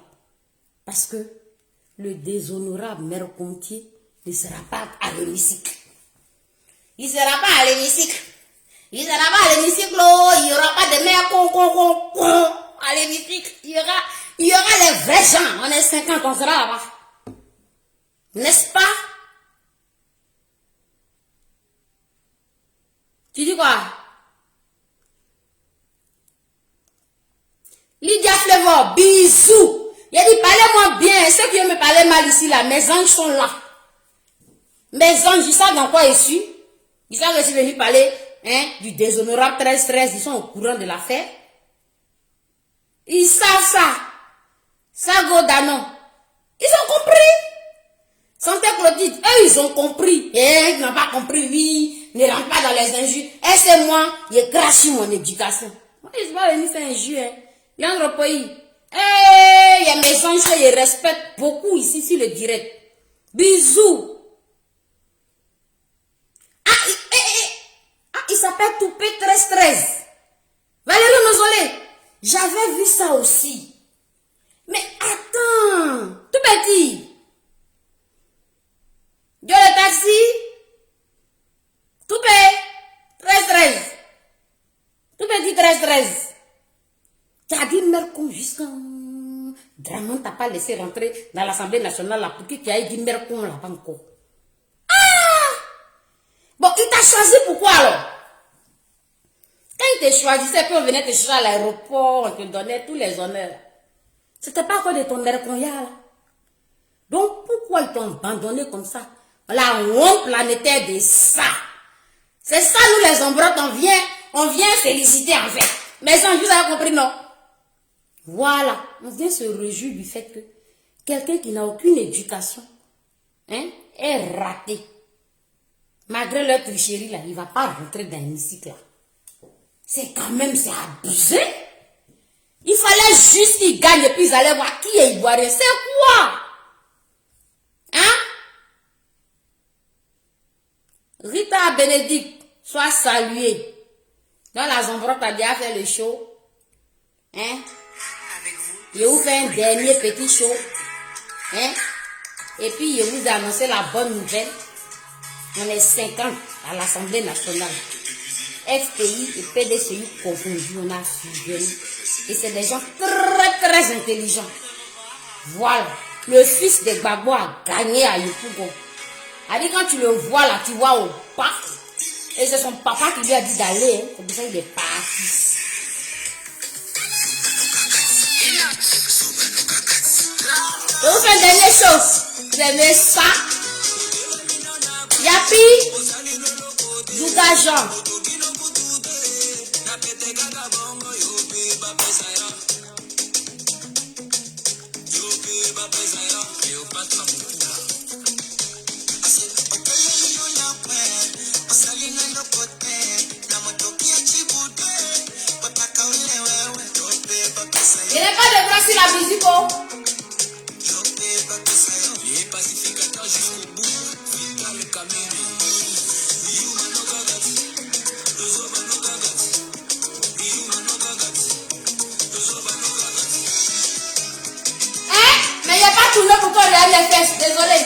Parce que le déshonorable Mercontier ne sera pas à l'hémicycle. Il ne sera pas à l'hémicycle. Il ne sera pas à l'hémicycle. Il n'y aura pas de mère à l'hémicycle. Il y aura les vrais gens. On est 50, on sera là-bas. N'est-ce pas? Tu dis quoi? Lydia Flavor, bisous. Il a dit, parlez-moi bien. Ceux qui veulent me parler mal ici, là, mes anges sont là. Mes anges, ils savent dans quoi je suis. Ils savent que je suis venu parler du déshonorable 13-13. Ils sont au courant de l'affaire. Ils savent ça. Ça, Godano. Ils ont compris. Santé Clotilde, eux, ils ont compris. Et ils n'ont pas compris, oui. Ne rentre pas dans les injures. Et c'est moi, je crache sur mon éducation. Moi, je ne vais pas venir faire injure. Il y a un autre pays. Il y a mes anges, je respecte beaucoup ici sur le direct. Bisous. Il s'appelle Toupé 13-13. Valérie Nozolé. J'avais vu ça aussi. Mais attends. Tout petit. Dieu le taxi. Toupé 13-13. Tout petit 13-13. Tu as dit Mercon jusqu'à... Draman t'a pas laissé rentrer dans l'Assemblée nationale là pour que tu aies dit Mercon là-bas encore. Bon, il t'a choisi pourquoi alors? Quand il te choisissait, puis on venait te chercher à l'aéroport, on te donnait tous les honneurs. C'était pas encore de ton Merconia là. Donc pourquoi ils t'ont abandonné comme ça? La honte planétaire de ça. C'est ça, nous les ombrotes, on vient féliciter en fait. Mais sans vous avez compris, non? Voilà, on vient se réjouir du fait que quelqu'un qui n'a aucune éducation est raté. Malgré leur tricherie, là, il ne va pas rentrer dans l'hémicycle. C'est quand même, c'est abusé. Il fallait juste qu'il gagne et puis ils allaient voir qui est ivoirien. C'est quoi? Hein? Bénédicte, sois salué. Dans la Zombrotte, tu as déjà fait le show. Hein? Je vous fais un dernier petit show. Hein? Et puis, je vous ai annoncé la bonne nouvelle. On est 50 à l'Assemblée nationale. FPI et PDCI confondus, on a fusionné. Et c'est des gens très intelligents. Voilà. Le fils de Gbagbo a gagné à Yopougon. A dit quand tu le vois là, tu vois au parc. Et c'est son papa qui lui a dit d'aller. Hein. C'est pour ça qu'il est parti. Je vous fais une dernière chose. Vous aimez ça? Yapi, Douga Jean. Il n'est pas de bras sur la musique. Oh. Mais il n'y a pas tout le pour qu'on regarde les fesses. Désolé.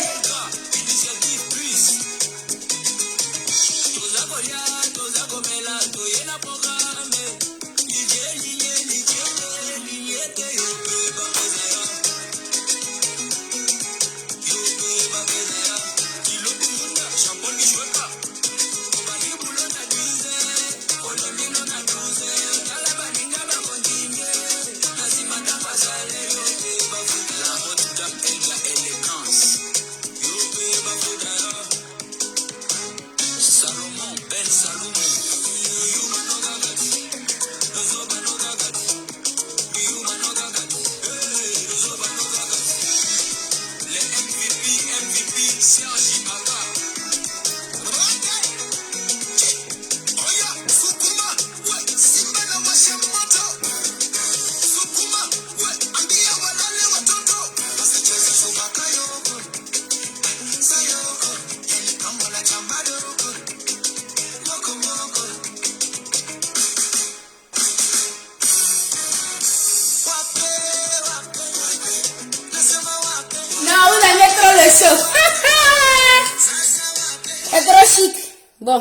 C'est trop chic. Bon.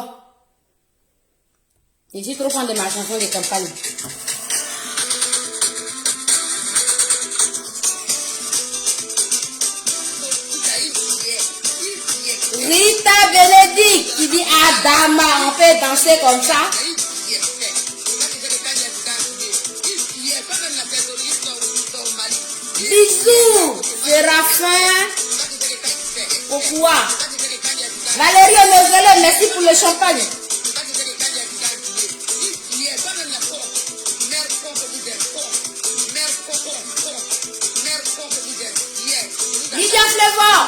Je suis trop fan de ma chanson de campagne. Rita Bénédicte qui dit Adama, on peut danser comme ça. Bisous, Séraphin. Pourquoi? Valérie Onozele, merci pour le champagne. Lydia Flavor.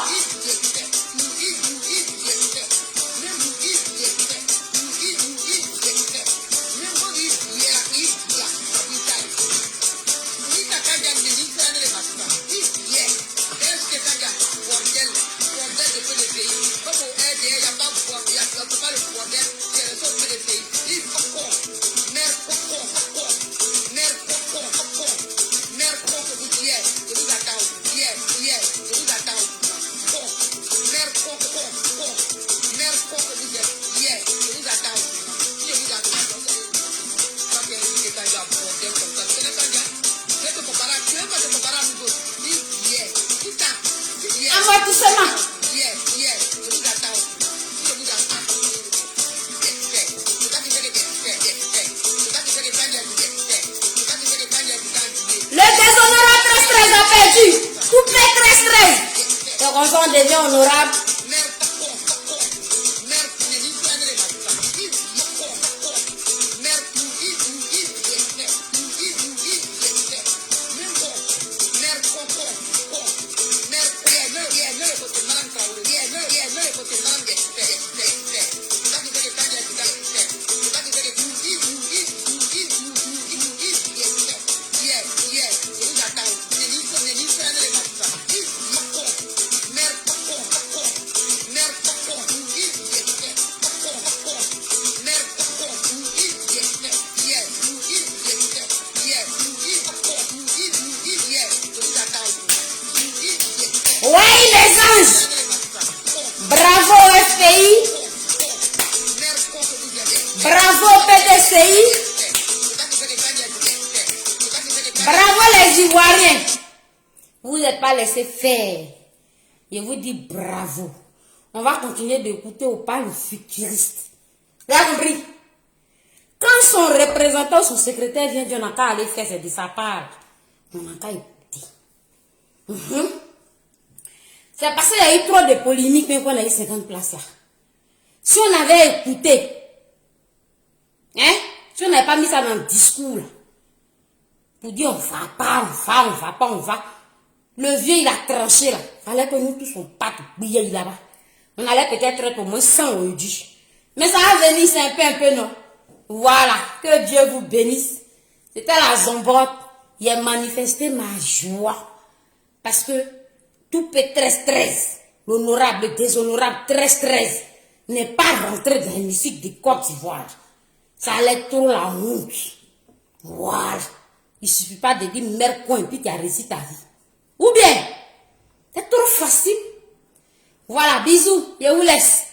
On devient honorable. Ange. Bravo FPI. Bravo PDCI. Bravo les Ivoiriens. Vous n'êtes pas laissé faire. Je vous dis bravo. On va continuer d'écouter au pas le futuriste. Vous avez compris? Quand son représentant, son secrétaire vient dire on n'a qu'à aller faire, c'est de sa part. On n'a qu'à écouter. C'est parce qu'il y a eu trop de polémiques même qu'on a eu 50 places là. Si on avait écouté, hein, si on n'avait pas mis ça dans le discours là, pour dire on va pas. Le vieux il a tranché là. Fallait que nous tous on parte bouillir là-bas. On allait peut-être être au moins 100 aujourd'hui. Mais ça va venir, c'est un peu non. Voilà, que Dieu vous bénisse. C'était la Zombote. Il a manifesté ma joie. Parce que tout P13-13, l'honorable et déshonorable 13-13, n'est pas rentré dans l'hémicycle de Côte d'Ivoire. Ça allait trop la honte. Voilà. Il ne suffit pas de dire merde coin puis tu as réussi ta vie. Ou bien, c'est trop facile. Voilà, bisous, je vous laisse.